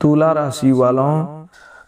तुला राशि वालों,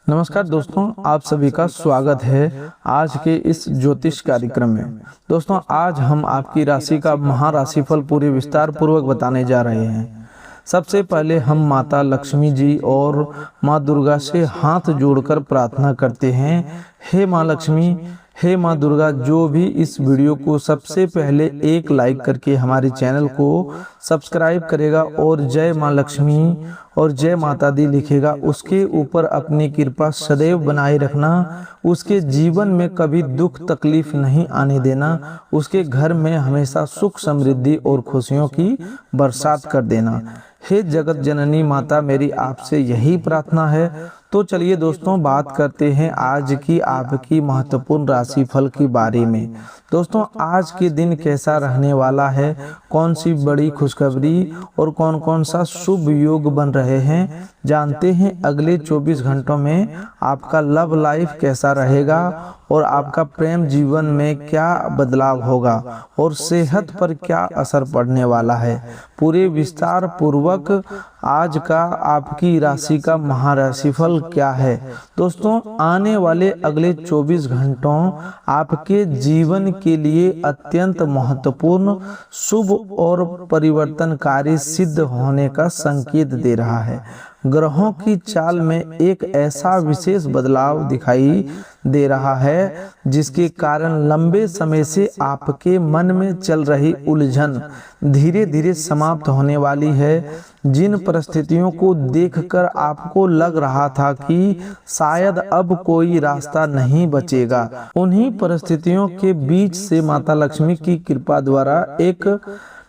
नमस्कार दोस्तों, आप सभी का स्वागत है आज के इस ज्योतिष कार्यक्रम में। दोस्तों, आज हम आपकी राशि का महाराशिफल पूरे विस्तार पूर्वक बताने जा रहे हैं। सबसे पहले हम माता लक्ष्मी जी और माँ दुर्गा से हाथ जोड़कर प्रार्थना करते हैं। हे माँ लक्ष्मी, हे माँ दुर्गा, जो भी इस वीडियो को सबसे पहले एक लाइक करके हमारे चैनल को सब्सक्राइब करेगा और जय माँ लक्ष्मी और जय माता दी लिखेगा, उसके ऊपर अपनी कृपा सदैव बनाए रखना। उसके जीवन में कभी दुख तकलीफ नहीं आने देना। उसके घर में हमेशा सुख समृद्धि और खुशियों की बरसात कर देना। हे जगत जननी माता, मेरी आपसे यही प्रार्थना है। तो चलिए दोस्तों, बात करते हैं आज की आपकी महत्वपूर्ण राशिफल के बारे में। दोस्तों, आज के दिन कैसा रहने वाला है, कौन सी बड़ी खुशखबरी और कौन कौन सा शुभ योग बन रहे हैं, जानते हैं। अगले 24 घंटों में आपका लव लाइफ कैसा रहेगा और आपका प्रेम जीवन में क्या बदलाव होगा और सेहत पर क्या असर पड़ने वाला है। पूरे विस्तार पूर्वक आज का आपकी राशि का महाराशिफल क्या है। दोस्तों, आने वाले अगले 24 घंटों आपके जीवन के लिए अत्यंत महत्वपूर्ण, शुभ और परिवर्तनकारी सिद्ध होने का संकेत दे रहा है। ग्रहों की चाल में एक ऐसा विशेष बदलाव दिखाई दे रहा है जिसके कारण लंबे समय से आपके मन में चल रही उलझन धीरे धीरे समाप्त होने वाली है। जिन परिस्थितियों को देखकर आपको लग रहा था कि शायद अब कोई रास्ता नहीं बचेगा, उन्हीं परिस्थितियों के बीच से माता लक्ष्मी की कृपा द्वारा एक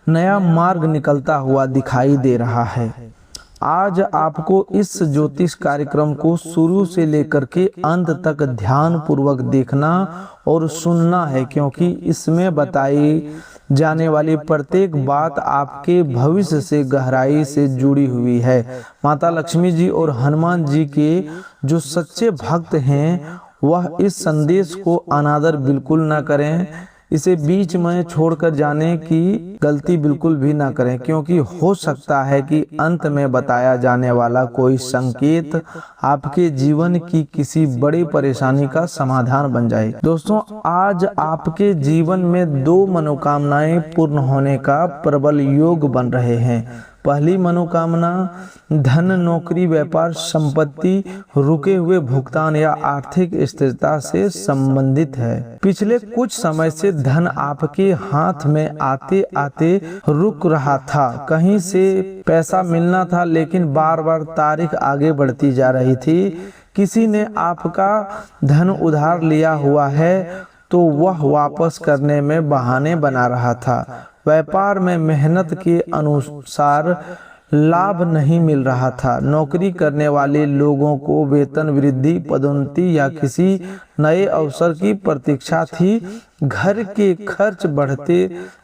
नया मार्ग निकलता हुआ दिखाई दे रहा है। आज आपको इस ज्योतिष कार्यक्रम को शुरू से लेकर के अंत तक ध्यान पूर्वक देखना और सुनना है, क्योंकि इसमें बताई जाने वाली प्रत्येक बात आपके भविष्य से गहराई से जुड़ी हुई है। माता लक्ष्मी जी और हनुमान जी के जो सच्चे भक्त हैं वह इस संदेश को अनादर बिल्कुल ना करें। इसे बीच में छोड़कर जाने की गलती बिल्कुल भी ना करें, क्योंकि हो सकता है कि अंत में बताया जाने वाला कोई संकेत आपके जीवन की किसी बड़ी परेशानी का समाधान बन जाए। दोस्तों, आज आपके जीवन में 2 मनोकामनाएं पूर्ण होने का प्रबल योग बन रहे हैं। पहली मनोकामना धन, नौकरी, व्यापार, संपत्ति, रुके हुए भुगतान या आर्थिक स्थिरता से संबंधित है। पिछले कुछ समय से धन आपके हाथ में आते आते रुक रहा था। कहीं से पैसा मिलना था, लेकिन बार बार तारीख आगे बढ़ती जा रही थी। किसी ने आपका धन उधार लिया हुआ है तो वह वापस करने में बहाने बना रहा था। व्यापार में मेहनत के अनुसार लाभ नहीं मिल रहा था। नौकरी करने वाले लोगों को वेतन वृद्धि, पदोन्नति या किसी नए अवसर की प्रतीक्षा थी। घर के खर्च बढ़ते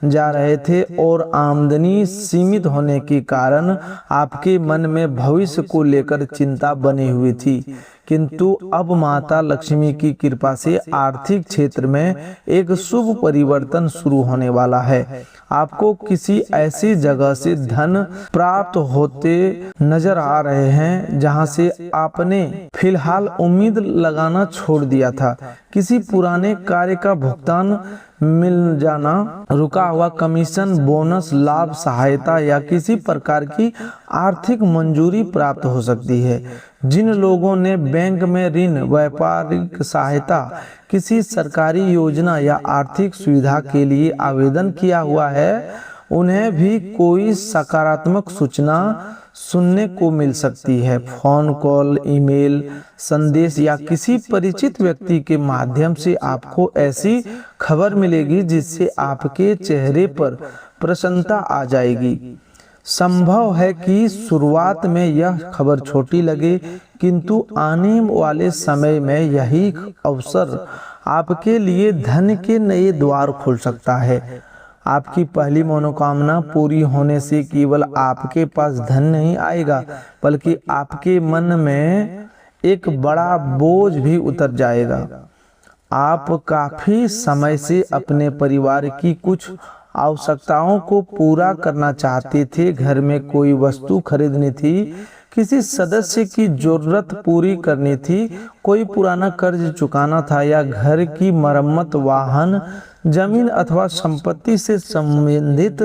जा रहे थे और आमदनी सीमित होने के कारण आपके मन में भविष्य को लेकर चिंता बनी हुई थी। किंतु अब माता लक्ष्मी की कृपा से आर्थिक क्षेत्र में एक शुभ परिवर्तन शुरू होने वाला है। आपको किसी ऐसी जगह से धन प्राप्त होते नजर आ रहे हैं जहां से आपने फिलहाल उम्मीद लगाना छोड़ दिया था। किसी पुराने कार्य का भुगतान मिल जाना, रुका हुआ कमीशन, बोनस, लाभ, सहायता या किसी प्रकार की आर्थिक मंजूरी प्राप्त हो सकती है। जिन लोगों ने बैंक में ऋण, व्यापारिक सहायता, किसी सरकारी योजना या आर्थिक सुविधा के लिए आवेदन किया हुआ है, उन्हें भी कोई सकारात्मक सूचना सुनने को मिल सकती है। फोन कॉल, ईमेल, संदेश या किसी परिचित व्यक्ति के माध्यम से आपको ऐसी खबर मिलेगी जिससे आपके चेहरे पर प्रसन्नता आ जाएगी। संभव है कि शुरुआत में यह खबर छोटी लगे, किंतु आने वाले समय में यही अवसर आपके लिए धन के नए द्वार खोल सकता है। आपकी पहली मनोकामना पूरी होने से केवल आपके पास धन नहीं आएगा, बल्कि आपके मन में एक बड़ा बोझ भी उतर जाएगा। आप काफी समय से अपने परिवार की कुछ आवश्यकताओं को पूरा करना चाहते थे। घर में कोई वस्तु खरीदनी थी, किसी सदस्य की जरूरत पूरी करनी थी, कोई पुराना कर्ज चुकाना था या घर की मरम्मत, वाहन, जमीन अथवा संपत्ति से संबंधित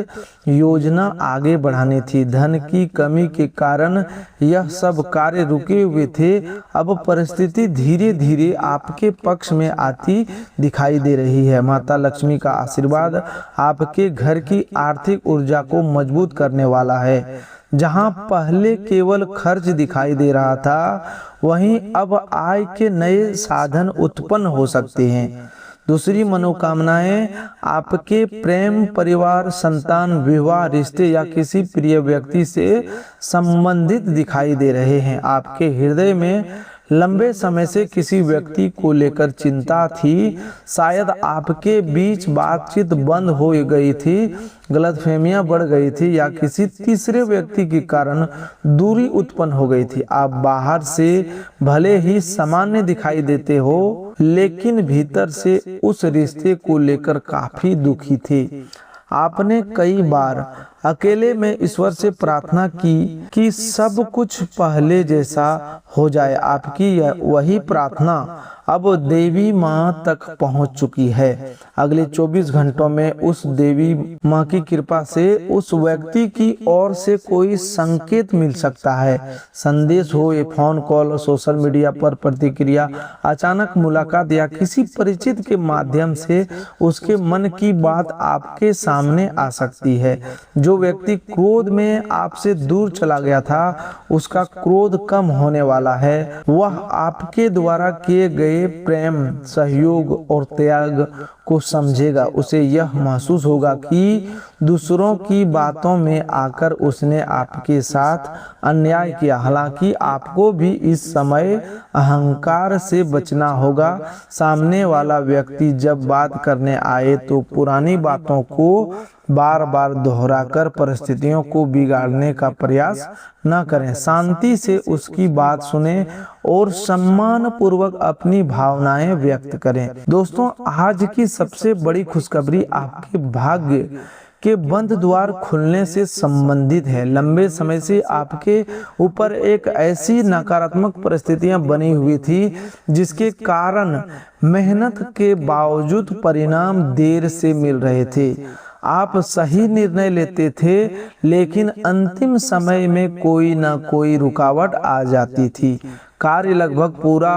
योजना आगे बढ़ानी थी। धन की कमी के कारण यह सब कार्य रुके हुए थे। अब परिस्थिति धीरे धीरे आपके पक्ष में आती दिखाई दे रही है। माता लक्ष्मी का आशीर्वाद आपके घर की आर्थिक ऊर्जा को मजबूत करने वाला है। जहां पहले केवल खर्च दिखाई दे रहा था, वहीं अब आय के नए साधन उत्पन्न हो सकते हैं। दूसरी मनोकामनाएं आपके प्रेम, परिवार, संतान, विवाह, रिश्ते या किसी प्रिय व्यक्ति से संबंधित दिखाई दे रहे हैं। आपके हृदय में लंबे समय से किसी व्यक्ति को लेकर चिंता थी। शायद आपके बीच बातचीत बंद हो गई थी, गलतफहमियां बढ़ गई थी या किसी तीसरे व्यक्ति के कारण दूरी उत्पन्न हो गई थी। आप बाहर से भले ही सामान्य दिखाई देते हो, लेकिन भीतर से उस रिश्ते को लेकर काफी दुखी थे। आपने कई बार अकेले में ईश्वर से प्रार्थना की कि सब कुछ पहले जैसा हो जाए। आपकी वही प्रार्थना अब देवी माँ तक पहुँच चुकी है। अगले 24 घंटों में उस देवी माँ की कृपा से उस व्यक्ति की ओर से कोई संकेत मिल सकता है। संदेश हो, ये फोन कॉल, सोशल मीडिया पर प्रतिक्रिया, अचानक मुलाकात या किसी परिचित के माध्यम से उसके मन की बात आपके सामने आ सकती है। जो व्यक्ति क्रोध में आपसे दूर चला गया था, उसका क्रोध कम होने वाला है। वह आपके द्वारा किए गए प्रेम, सहयोग और त्याग को समझेगा। उसे यह महसूस होगा कि दूसरों की बातों में आकर उसने आपके साथ अन्याय किया। हालांकि आपको भी इस समय अहंकार से बचना होगा। सामने वाला व्यक्ति जब बात करने आए तो पुरानी बातों को बार बार दोहराकर परिस्थितियों को बिगाड़ने का प्रयास न करें। शांति से उसकी बात सुने और सम्मान पूर्वक अपनी भावनाएं व्यक्त करें। दोस्तों, आज की सबसे बड़ी खुशखबरी आपके भाग्य के बंद द्वार खुलने से संबंधित है। लंबे समय से आपके ऊपर एक ऐसी नकारात्मक परिस्थितियां बनी हुई थी जिसके कारण मेहनत के बावजूद परिणाम देर से मिल रहे थे। आप सही निर्णय लेते थे, लेकिन अंतिम समय में कोई ना कोई रुकावट आ जाती थी। कार्य लगभग पूरा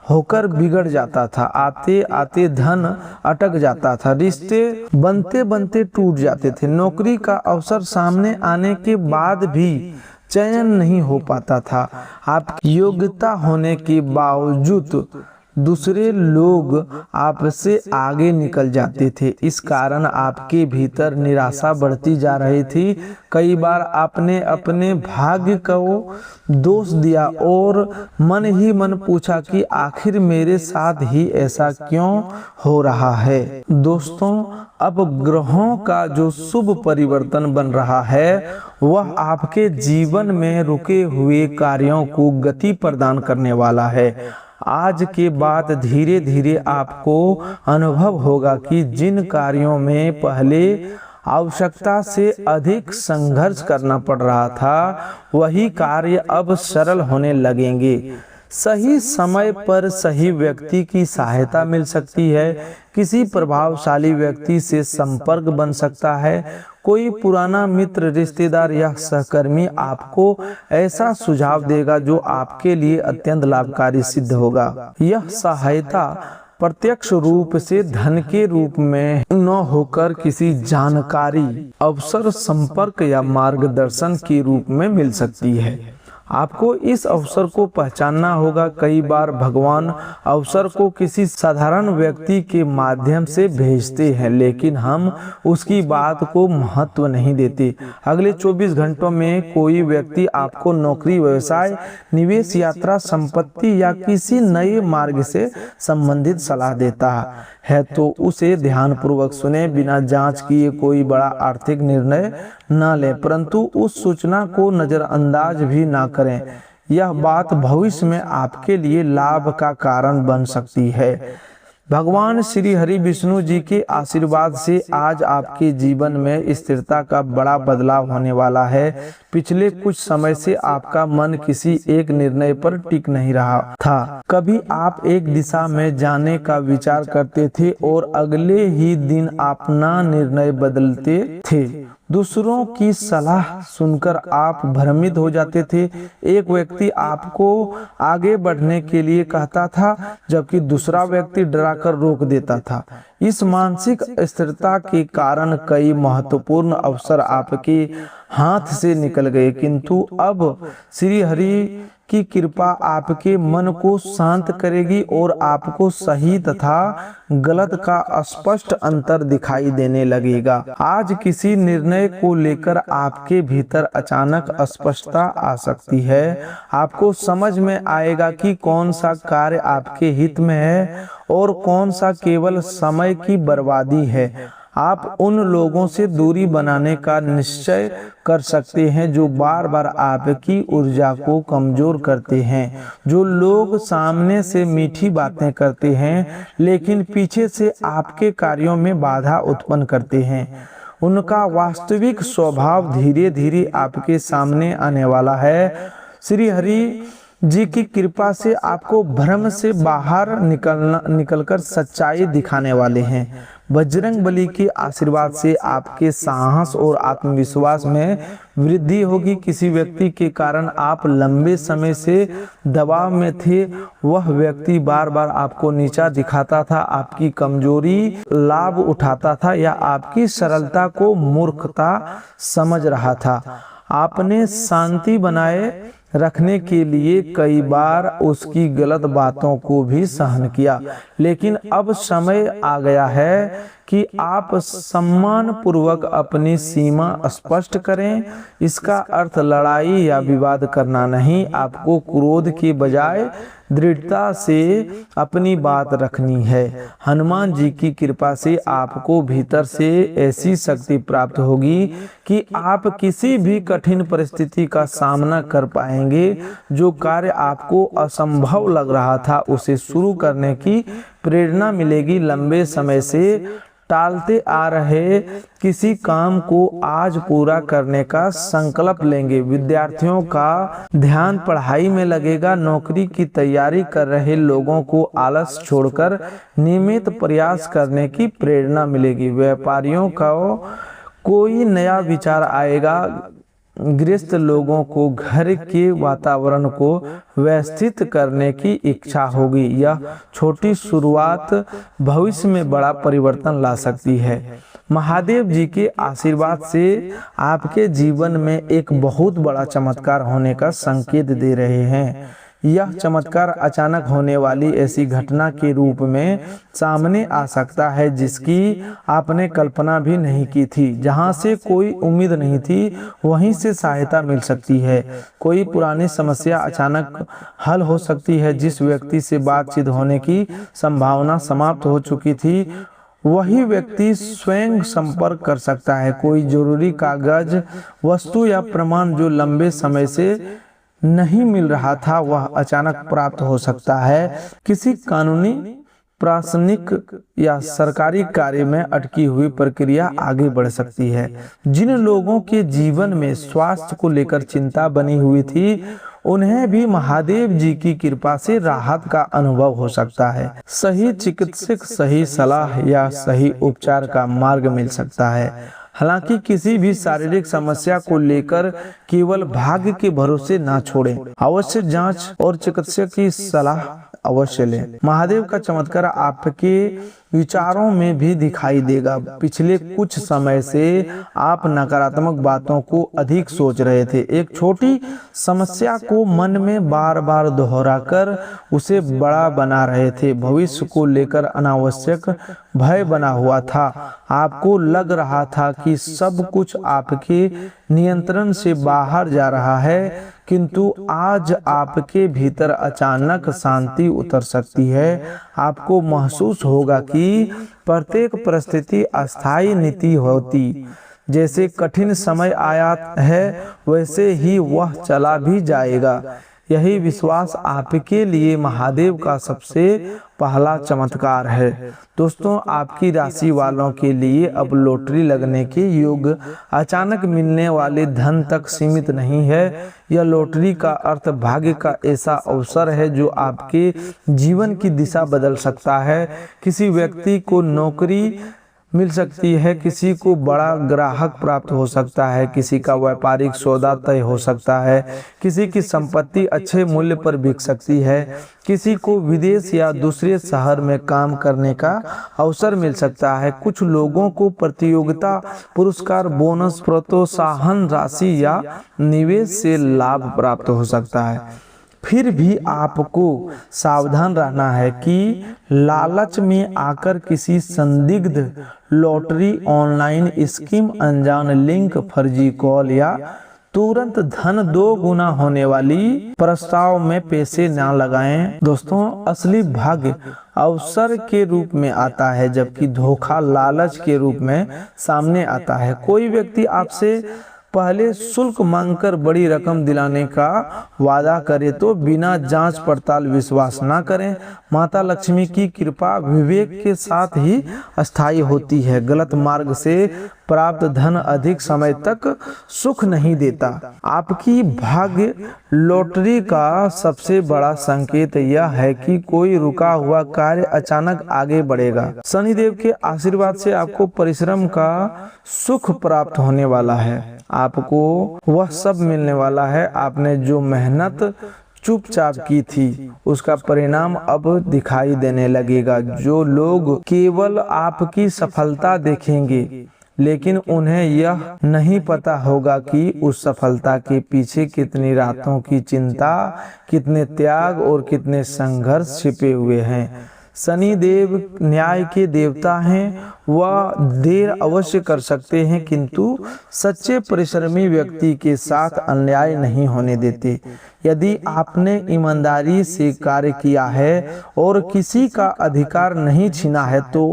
होकर बिगड़ जाता था। आते आते धन अटक जाता था। रिश्ते बनते बनते टूट जाते थे। नौकरी का अवसर सामने आने के बाद भी चयन नहीं हो पाता था। आपकी योग्यता होने के बावजूद दूसरे लोग आपसे आगे निकल जाते थे। इस कारण आपके भीतर निराशा बढ़ती जा रही थी। कई बार आपने अपने भाग्य को दोष दिया और मन ही मन पूछा कि आखिर मेरे साथ ही ऐसा क्यों हो रहा है। दोस्तों, अब ग्रहों का जो शुभ परिवर्तन बन रहा है, वह आपके जीवन में रुके हुए कार्यों को गति प्रदान करने वाला है। आज के बाद धीरे धीरे आपको अनुभव होगा कि जिन कार्यों में पहले आवश्यकता से अधिक संघर्ष करना पड़ रहा था, वही कार्य अब सरल होने लगेंगे। सही समय पर सही व्यक्ति की सहायता मिल सकती है। किसी प्रभावशाली व्यक्ति से संपर्क बन सकता है। कोई पुराना मित्र, रिश्तेदार या सहकर्मी आपको ऐसा सुझाव देगा जो आपके लिए अत्यंत लाभकारी सिद्ध होगा। यह सहायता प्रत्यक्ष रूप से धन के रूप में न होकर किसी जानकारी, अवसर, संपर्क या मार्गदर्शन के रूप में मिल सकती है। आपको इस अवसर को पहचानना होगा। कई बार भगवान अवसर को किसी साधारण व्यक्ति के माध्यम से भेजते हैं, लेकिन हम उसकी बात को महत्व नहीं देते। अगले 24 घंटों में कोई व्यक्ति आपको नौकरी, व्यवसाय, निवेश, यात्रा, संपत्ति या किसी नए मार्ग से संबंधित सलाह देता है तो उसे ध्यानपूर्वक सुने। बिना जांच किए कोई बड़ा आर्थिक निर्णय न ले, परंतु उस सूचना को नजरअंदाज भी ना करें। यह बात भविष्य में आपके लिए लाभ का कारण बन सकती है। भगवान श्री हरि विष्णु जी के आशीर्वाद से आज आपके जीवन में स्थिरता का बड़ा बदलाव होने वाला है। पिछले कुछ समय से आपका मन किसी एक निर्णय पर टिक नहीं रहा था। कभी आप एक दिशा में जाने का विचार करते थे और अगले ही दिन अपना निर्णय बदलते थे। दूसरों की सलाह सुनकर आप भ्रमित हो जाते थे। एक व्यक्ति आपको आगे बढ़ने के लिए कहता था, जबकि दूसरा व्यक्ति डराकर रोक देता था। इस मानसिक स्थिरता के कारण कई महत्वपूर्ण अवसर आपके हाथ से निकल गए, किंतु अब श्री हरि की कृपा आपके मन को शांत करेगी और आपको सही तथा गलत का स्पष्ट अंतर दिखाई देने लगेगा। आज किसी निर्णय को लेकर आपके भीतर अचानक स्पष्टता आ सकती है। आपको समझ में आएगा कि कौन सा कार्य आपके हित में है और कौन सा केवल समय की बर्बादी है। आप उन लोगों से दूरी बनाने का निश्चय कर सकते हैं जो बार बार आपकी ऊर्जा को कमजोर करते हैं। जो लोग सामने से मीठी बातें करते हैं लेकिन पीछे से आपके कार्यों में बाधा उत्पन्न करते हैं, उनका वास्तविक स्वभाव धीरे धीरे आपके सामने आने वाला है। श्री हरि जी की कृपा से आपको भ्रम से बाहर निकलकर सच्चाई दिखाने वाले हैं। बजरंग बली के आशीर्वाद से आपके साहस और आत्मविश्वास में वृद्धि होगी। किसी व्यक्ति के कारण आप लंबे समय से दबाव में थे, वह व्यक्ति बार बार आपको नीचा दिखाता था, आपकी कमजोरी लाभ उठाता था या आपकी सरलता को मूर्खता समझ रहा था। आपने शांति बनाए रखने के लिए कई बार उसकी गलत बातों को भी सहन किया, लेकिन अब समय आ गया है कि आप सम्मान पूर्वक अपनी सीमा स्पष्ट करें। इसका अर्थ लड़ाई या विवाद करना नहीं, आपको क्रोध के बजाय दृढ़ता से अपनी बात रखनी है। हनुमान जी की कृपा से आपको भीतर से ऐसी शक्ति प्राप्त होगी कि आप किसी भी कठिन परिस्थिति का सामना कर पाएंगे। जो कार्य आपको असंभव लग रहा था उसे शुरू करने की प्रेरणा मिलेगी। लंबे समय से टालते आ रहे किसी काम को आज पूरा करने का संकल्प लेंगे। विद्यार्थियों का ध्यान पढ़ाई में लगेगा। नौकरी की तैयारी कर रहे लोगों को आलस छोड़कर नियमित प्रयास करने की प्रेरणा मिलेगी। व्यापारियों का कोई नया विचार आएगा। गृहस्थ लोगों को घर के वातावरण को व्यवस्थित करने की इच्छा होगी। यह छोटी शुरुआत भविष्य में बड़ा परिवर्तन ला सकती है। महादेव जी के आशीर्वाद से आपके जीवन में एक बहुत बड़ा चमत्कार होने का संकेत दे रहे हैं। यह चमत्कार अचानक होने वाली ऐसी घटना के रूप में सामने आ सकता है जिसकी आपने कल्पना भी नहीं की थी। जहां से कोई उम्मीद नहीं थी वहीं से सहायता मिल सकती है। कोई पुरानी समस्या अचानक हल हो सकती है। जिस व्यक्ति से बातचीत होने की संभावना समाप्त हो चुकी थी वही व्यक्ति स्वयं संपर्क कर सकता है। कोई जरूरी कागज, वस्तु या प्रमाण जो लंबे समय से नहीं मिल रहा था वह अचानक प्राप्त हो सकता है। किसी कानूनी, प्रशासनिक या सरकारी कार्य में अटकी हुई प्रक्रिया आगे बढ़ सकती है। जिन लोगों के जीवन में स्वास्थ्य को लेकर चिंता बनी हुई थी उन्हें भी महादेव जी की कृपा से राहत का अनुभव हो सकता है। सही चिकित्सक, सही सलाह या सही उपचार का मार्ग मिल सकता है। हालांकि किसी भी शारीरिक समस्या को लेकर केवल भाग्य के भरोसे ना छोड़ें। अवश्य जांच और चिकित्सक की सलाह अवश्य लें। महादेव का चमत्कार आपके विचारों में भी दिखाई देगा। पिछले कुछ समय से आप नकारात्मक बातों को अधिक सोच रहे थे। एक छोटी समस्या को मन में बार बार दोहराकर उसे बड़ा बना रहे थे। भविष्य को लेकर अनावश्यक भय बना हुआ था। आपको लग रहा था कि सब कुछ आपके नियंत्रण से बाहर जा रहा है, किंतु आज आपके भीतर अचानक शांति उतर सकती है। आपको महसूस होगा कि प्रत्येक परिस्थिति अस्थायी नीति होती। जैसे कठिन समय आया है वैसे ही वह चला भी जाएगा। यही विश्वास आपके लिए महादेव का सबसे पहला चमत्कार है। दोस्तों, आपकी राशि वालों के लिए अब लॉटरी लगने के योग अचानक मिलने वाले धन तक सीमित नहीं है। यह लॉटरी का अर्थ भाग्य का ऐसा अवसर है जो आपके जीवन की दिशा बदल सकता है। किसी व्यक्ति को नौकरी मिल सकती है, किसी को बड़ा ग्राहक प्राप्त हो सकता है, किसी का व्यापारिक सौदा तय हो सकता है, किसी की संपत्ति अच्छे मूल्य पर बिक सकती है, किसी को विदेश या दूसरे शहर में काम करने का अवसर मिल सकता है। कुछ लोगों को प्रतियोगिता, पुरस्कार, बोनस, प्रोत्साहन राशि या निवेश से लाभ प्राप्त हो सकता है। फिर भी आपको सावधान रहना है कि लालच में आकर किसी संदिग्ध लॉटरी, ऑनलाइन स्कीम, अनजान लिंक, फर्जी कॉल या तुरंत धन 2 गुना होने वाली प्रस्ताव में पैसे ना लगाएं। दोस्तों, असली भाग्य अवसर के रूप में आता है, जबकि धोखा लालच के रूप में सामने आता है। कोई व्यक्ति आपसे पहले शुल्क मांगकर बड़ी रकम दिलाने का वादा करे तो बिना जांच पड़ताल विश्वास ना करें। माता लक्ष्मी की कृपा विवेक के साथ ही अस्थायी होती है। गलत मार्ग से प्राप्त धन अधिक समय तक सुख नहीं देता। आपकी भाग्य लॉटरी का सबसे बड़ा संकेत यह है कि कोई रुका हुआ कार्य अचानक आगे बढ़ेगा। शनिदेव के आशीर्वाद से आपको परिश्रम का सुख प्राप्त होने वाला है। आपको वह सब मिलने वाला है। आपने जो मेहनत चुपचाप की थी उसका परिणाम अब दिखाई देने लगेगा। जो लोग केवल आपकी सफलता देखेंगे लेकिन उन्हें यह नहीं पता होगा कि उस सफलता के पीछे कितनी रातों की चिंता, कितने त्याग और कितने संघर्ष छिपे हुए हैं। शनिदेव न्याय के देवता हैं। वह देर अवश्य कर सकते हैं किंतु सच्चे परिश्रमी व्यक्ति के साथ अन्याय नहीं होने देते। यदि आपने ईमानदारी से कार्य किया है और किसी का अधिकार नहीं छीना है तो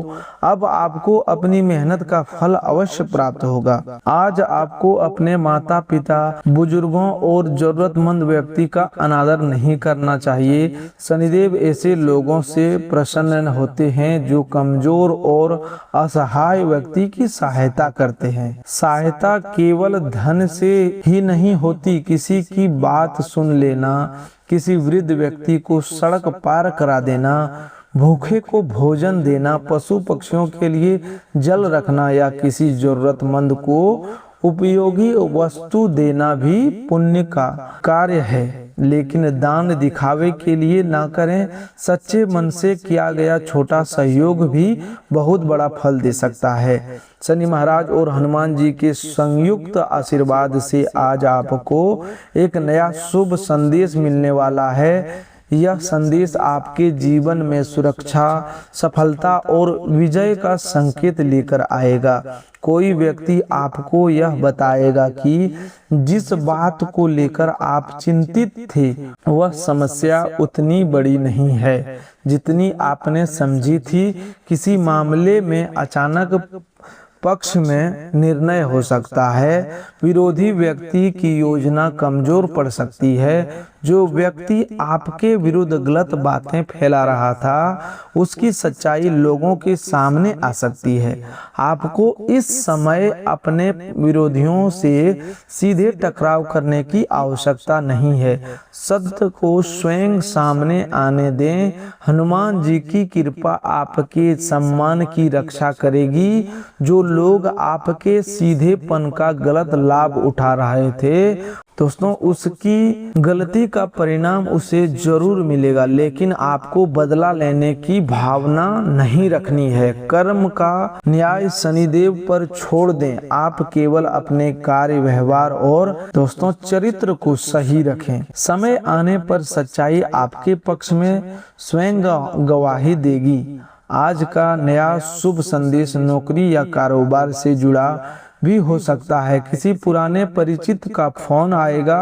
अब आपको अपनी मेहनत का फल अवश्य प्राप्त होगा। आज आपको अपने माता पिता, बुजुर्गों और जरूरतमंद व्यक्ति का अनादर नहीं करना चाहिए। शनिदेव ऐसे लोगों से प्रसन्न होते हैं जो कमजोर और असहाय व्यक्ति की सहायता करते हैं। सहायता केवल धन से ही नहीं होती। किसी की बात सुन लेना, किसी वृद्ध व्यक्ति को सड़क पार करा देना, भूखे को भोजन देना, पशु पक्षियों के लिए जल रखना या किसी जरूरतमंद को उपयोगी वस्तु देना भी पुण्य का कार्य है। लेकिन दान दिखावे के लिए ना करें। सच्चे मन से किया गया छोटा सहयोग भी बहुत बड़ा फल दे सकता है। शनि महाराज और हनुमान जी के संयुक्त आशीर्वाद से आज आपको एक नया शुभ संदेश मिलने वाला है। यह संदेश आपके जीवन में सुरक्षा, सफलता और विजय का संकेत लेकर आएगा। कोई व्यक्ति आपको यह बताएगा कि जिस बात को लेकर आप चिंतित थे वह समस्या उतनी बड़ी नहीं है जितनी आपने समझी थी। किसी मामले में अचानक पक्ष में निर्णय हो सकता है। विरोधी व्यक्ति की योजना कमजोर पड़ सकती है। जो व्यक्ति आपके विरुद्ध गलत बातें फैला रहा था उसकी सच्चाई लोगों के सामने आ सकती है। आपको इस समय अपने विरोधियों से सीधे टकराव करने की आवश्यकता नहीं है। सत्य को स्वयं सामने आने दें। हनुमान जी की कृपा आपके सम्मान की रक्षा करेगी। जो लोग आपके सीधेपन का गलत लाभ उठा रहे थे दोस्तों, उसकी गलती का परिणाम उसे जरूर मिलेगा, लेकिन आपको बदला लेने की भावना नहीं रखनी है। कर्म का न्याय शनिदेव पर छोड़ दें। आप केवल अपने कार्य, व्यवहार और दोस्तों चरित्र को सही रखें। समय आने पर सच्चाई आपके पक्ष में स्वयं गवाही देगी। आज का नया शुभ संदेश नौकरी या कारोबार से जुड़ा भी हो सकता है। किसी पुराने परिचित का फोन आएगा।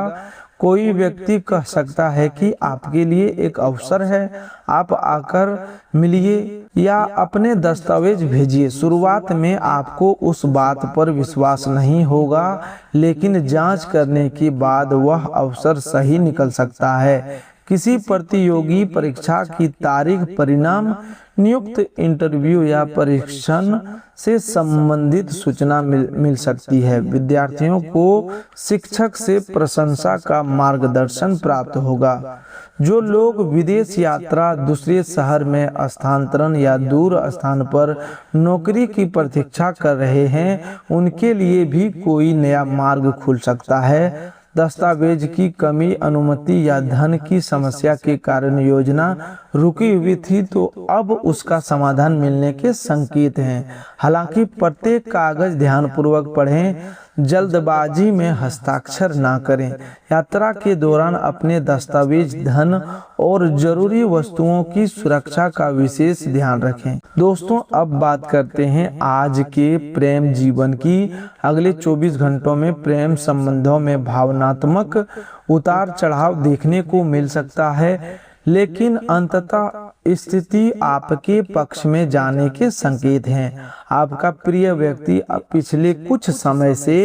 कोई व्यक्ति कह सकता है कि आपके लिए एक अवसर है, आप आकर मिलिए। या अपने दस्तावेज भेजिए। शुरुआत में आपको उस बात पर विश्वास नहीं होगा, लेकिन जांच करने के बाद वह अवसर सही निकल सकता है। किसी प्रतियोगी परीक्षा की तारीख, परिणाम, नियुक्त इंटरव्यू या परीक्षण से संबंधित सूचना मिल सकती है। विद्यार्थियों को शिक्षक से प्रशंसा का मार्गदर्शन प्राप्त होगा। जो लोग विदेश यात्रा, दूसरे शहर में स्थानांतरण या दूर स्थान पर नौकरी की प्रतीक्षा कर रहे हैं, उनके लिए भी कोई नया मार्ग खुल सकता है। दस्तावेज की कमी, अनुमति या धन की समस्या के कारण योजना रुकी हुई थी, तो अब उसका समाधान मिलने के संकेत हैं। हालांकि प्रत्येक कागज ध्यानपूर्वक पढ़ें, जल्दबाजी में हस्ताक्षर ना करें। यात्रा के दौरान अपने दस्तावेज, धन और जरूरी वस्तुओं की सुरक्षा का विशेष ध्यान रखें। दोस्तों, अब बात करते हैं आज के प्रेम जीवन की। अगले 24 घंटों में प्रेम संबंधों में भावनात्मक उतार चढ़ाव देखने को मिल सकता है, लेकिन अंततः स्थिति आपके पक्ष में जाने के संकेत हैं। आपका प्रिय व्यक्ति पिछले कुछ समय से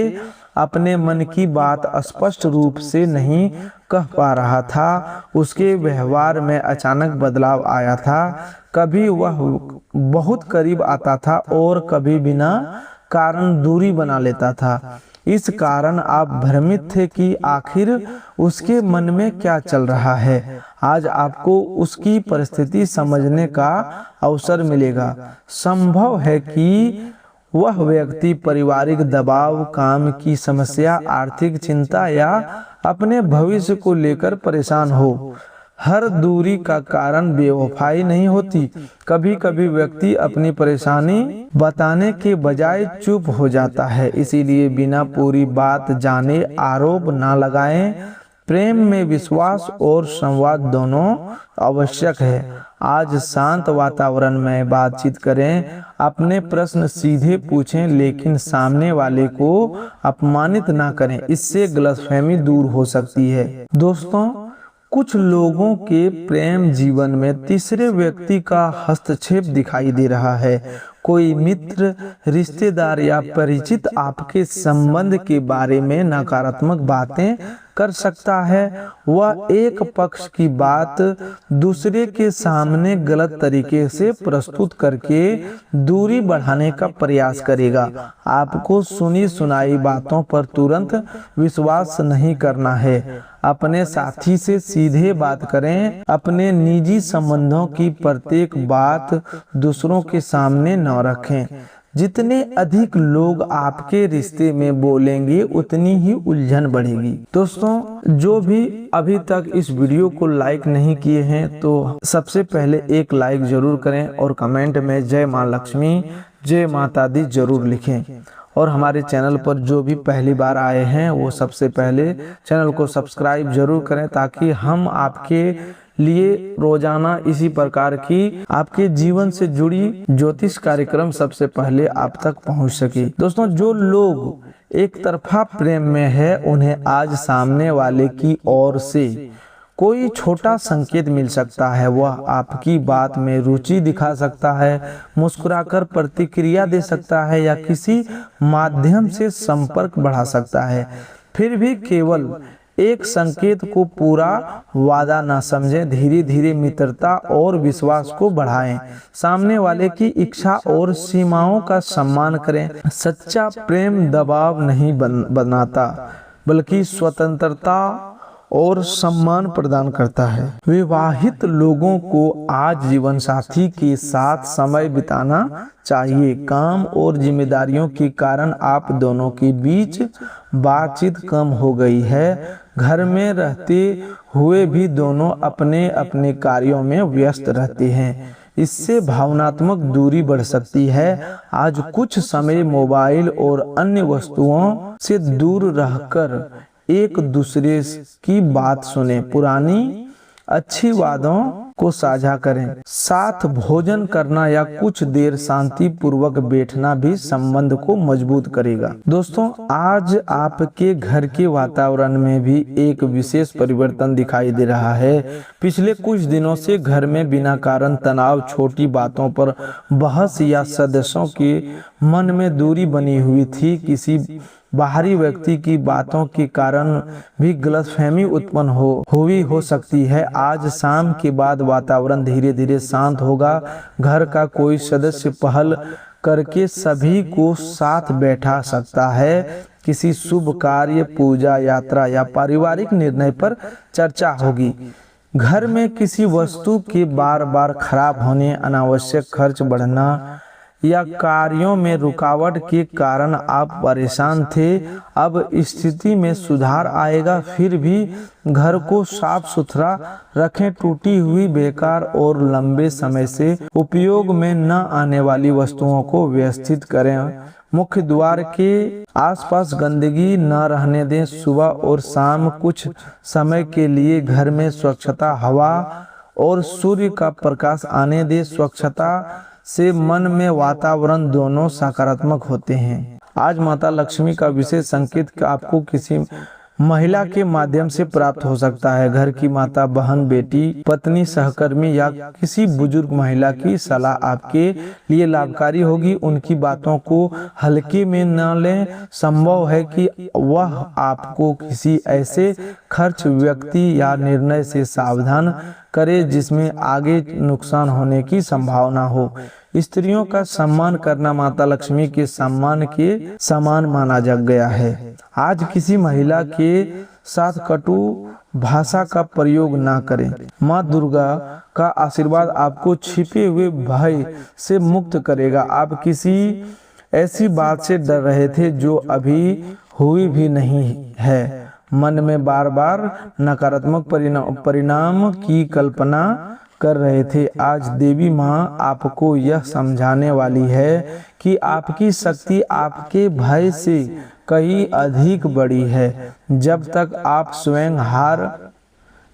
अपने मन की बात स्पष्ट रूप से नहीं कह पा रहा था। उसके व्यवहार में अचानक बदलाव आया था। कभी वह बहुत करीब आता था और कभी बिना कारण दूरी बना लेता था। इस कारण आप भ्रमित थे कि आखिर उसके मन में क्या चल रहा है। आज आपको उसकी परिस्थिति समझने का अवसर मिलेगा। संभव है कि वह व्यक्ति पारिवारिक दबाव, काम की समस्या, आर्थिक चिंता या अपने भविष्य को लेकर परेशान हो। हर दूरी का कारण बेवफाई नहीं होती। कभी कभी व्यक्ति अपनी परेशानी बताने के बजाय चुप हो जाता है। इसीलिए बिना पूरी बात जाने आरोप ना लगाएं। प्रेम में विश्वास और संवाद दोनों आवश्यक है। आज शांत वातावरण में बातचीत करें। अपने प्रश्न सीधे पूछें, लेकिन सामने वाले को अपमानित ना करें। इससे गलतफहमी दूर हो सकती है। दोस्तों, कुछ लोगों के प्रेम जीवन में तीसरे व्यक्ति का हस्तक्षेप दिखाई दे रहा है। कोई मित्र, रिश्तेदार या परिचित आपके संबंध के बारे में नकारात्मक बातें कर सकता है। वह एक पक्ष की बात दूसरे के सामने गलत तरीके से प्रस्तुत करके दूरी बढ़ाने का प्रयास करेगा। आपको सुनी सुनाई बातों पर तुरंत विश्वास नहीं करना है। अपने साथी से सीधे बात करें। अपने निजी संबंधों की प्रत्येक बात दूसरों के सामने न रखें। जितने अधिक लोग आपके रिश्ते में बोलेंगे, उतनी ही उलझन बढ़ेगी। दोस्तों, जो भी अभी तक इस वीडियो को लाइक नहीं किए हैं, तो सबसे पहले एक लाइक जरूर करें और कमेंट में जय मां लक्ष्मी, जय माता दी जरूर लिखें। और हमारे चैनल पर जो भी पहली बार आए हैं, वो सबसे पहले चैनल को सब्सक्राइब जरूर करें, ताकि हम आपके लिए रोजाना इसी प्रकार की आपके जीवन से जुड़ी ज्योतिष कार्यक्रम सबसे पहले आप तक पहुंच सके। दोस्तों, जो लोग एक तरफा प्रेम में है, उन्हें आज सामने वाले की ओर से कोई छोटा संकेत मिल सकता है। वह आपकी बात में रुचि दिखा सकता है, मुस्कुराकर प्रतिक्रिया दे सकता है या किसी माध्यम से संपर्क बढ़ा सकता है। फिर भी केवल एक संकेत को पूरा वादा ना समझें। धीरे धीरे मित्रता और विश्वास को बढ़ाएं। सामने वाले की इच्छा और सीमाओं का सम्मान करें। सच्चा प्रेम दबाव नहीं बनाता, बल्कि स्वतंत्रता और सम्मान प्रदान करता है। विवाहित लोगों को आज जीवन साथी के साथ समय बिताना चाहिए। काम और जिम्मेदारियों के कारण आप दोनों के बीच बातचीत कम हो गई है। घर में रहते हुए भी दोनों अपने अपने कार्यों में व्यस्त रहते हैं। इससे भावनात्मक दूरी बढ़ सकती है। आज कुछ समय मोबाइल और अन्य वस्तुओं से दूर रहकर एक दूसरे की बात सुने। पुरानी अच्छी बातों को साझा करें। साथ भोजन करना या कुछ देर शांति पूर्वक बैठना भी संबंध को मजबूत करेगा। दोस्तों, आज आपके घर के वातावरण में भी एक विशेष परिवर्तन दिखाई दे रहा है। पिछले कुछ दिनों से घर में बिना कारण तनाव, छोटी बातों पर बहस या सदस्यों के मन में दूरी बनी हुई थी। किसी बाहरी व्यक्ति की बातों के कारण भी गलतफहमी उत्पन्न हो सकती है। आज शाम के बाद वातावरण धीरे धीरे शांत होगा। घर का कोई सदस्य पहल करके सभी को साथ बैठा सकता है। किसी शुभ कार्य, पूजा, यात्रा या पारिवारिक निर्णय पर चर्चा होगी। घर में किसी वस्तु के बार बार खराब होने, अनावश्यक खर्च बढ़ना या कार्यों में रुकावट के कारण आप परेशान थे, अब स्थिति में सुधार आएगा। फिर भी घर को साफ सुथरा रखें। टूटी हुई, बेकार और लंबे समय से उपयोग में न आने वाली वस्तुओं को व्यवस्थित करें। मुख्य द्वार के आसपास गंदगी न रहने दें। सुबह और शाम कुछ समय के लिए घर में स्वच्छता, हवा और सूर्य का प्रकाश आने दें। स्वच्छता से मन में वातावरण दोनों सकारात्मक होते हैं। आज माता लक्ष्मी का विशेष संकेत आपको किसी महिला के माध्यम से प्राप्त हो सकता है। घर की माता, बहन, बेटी, पत्नी, सहकर्मी या किसी बुजुर्ग महिला की सलाह आपके लिए लाभकारी होगी। उनकी बातों को हल्के में न लें। संभव है कि वह आपको किसी ऐसे खर्च, व्यक्ति या निर्णय से सावधान करे जिसमें आगे नुकसान होने की संभावना हो। स्त्रियों का सम्मान करना माता लक्ष्मी के सम्मान के समान माना जा गया है। आज किसी महिला के साथ कटु भाषा का प्रयोग ना करें। माँ दुर्गा का आशीर्वाद आपको छिपे हुए भय से मुक्त करेगा। आप किसी ऐसी बात से डर रहे थे जो अभी हुई भी नहीं है। मन में बार बार नकारात्मक परिणाम की कल्पना कर रहे थे। आज देवी माँ आपको यह समझाने वाली है कि आपकी शक्ति आपके भय से कहीं अधिक बड़ी है। जब तक आप स्वयं हार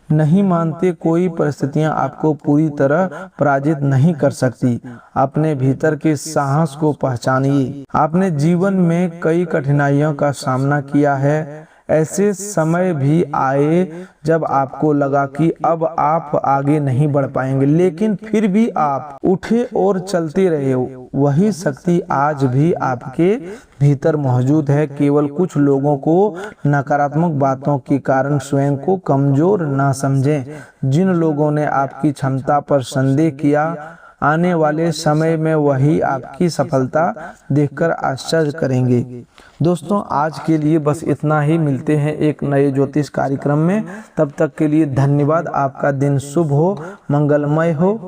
नहीं मानते, कोई परिस्थितियां आपको पूरी तरह पराजित नहीं कर सकती। अपने भीतर के साहस को पहचानिए। आपने जीवन में कई कठिनाइयों का सामना किया है। ऐसे समय भी आए जब आपको लगा कि अब आप आगे नहीं बढ़ पाएंगे, लेकिन फिर भी आप उठे और चलते रहे। वही शक्ति आज भी आपके भीतर मौजूद है। केवल कुछ लोगों को नकारात्मक बातों के कारण स्वयं को कमजोर ना समझें। जिन लोगों ने आपकी क्षमता पर संदेह किया, आने वाले समय में वही आपकी सफलता देखकर आश्चर्य करेंगे। दोस्तों, आज के लिए बस इतना ही। मिलते हैं एक नए ज्योतिष कार्यक्रम में। तब तक के लिए धन्यवाद। आपका दिन शुभ हो, मंगलमय हो।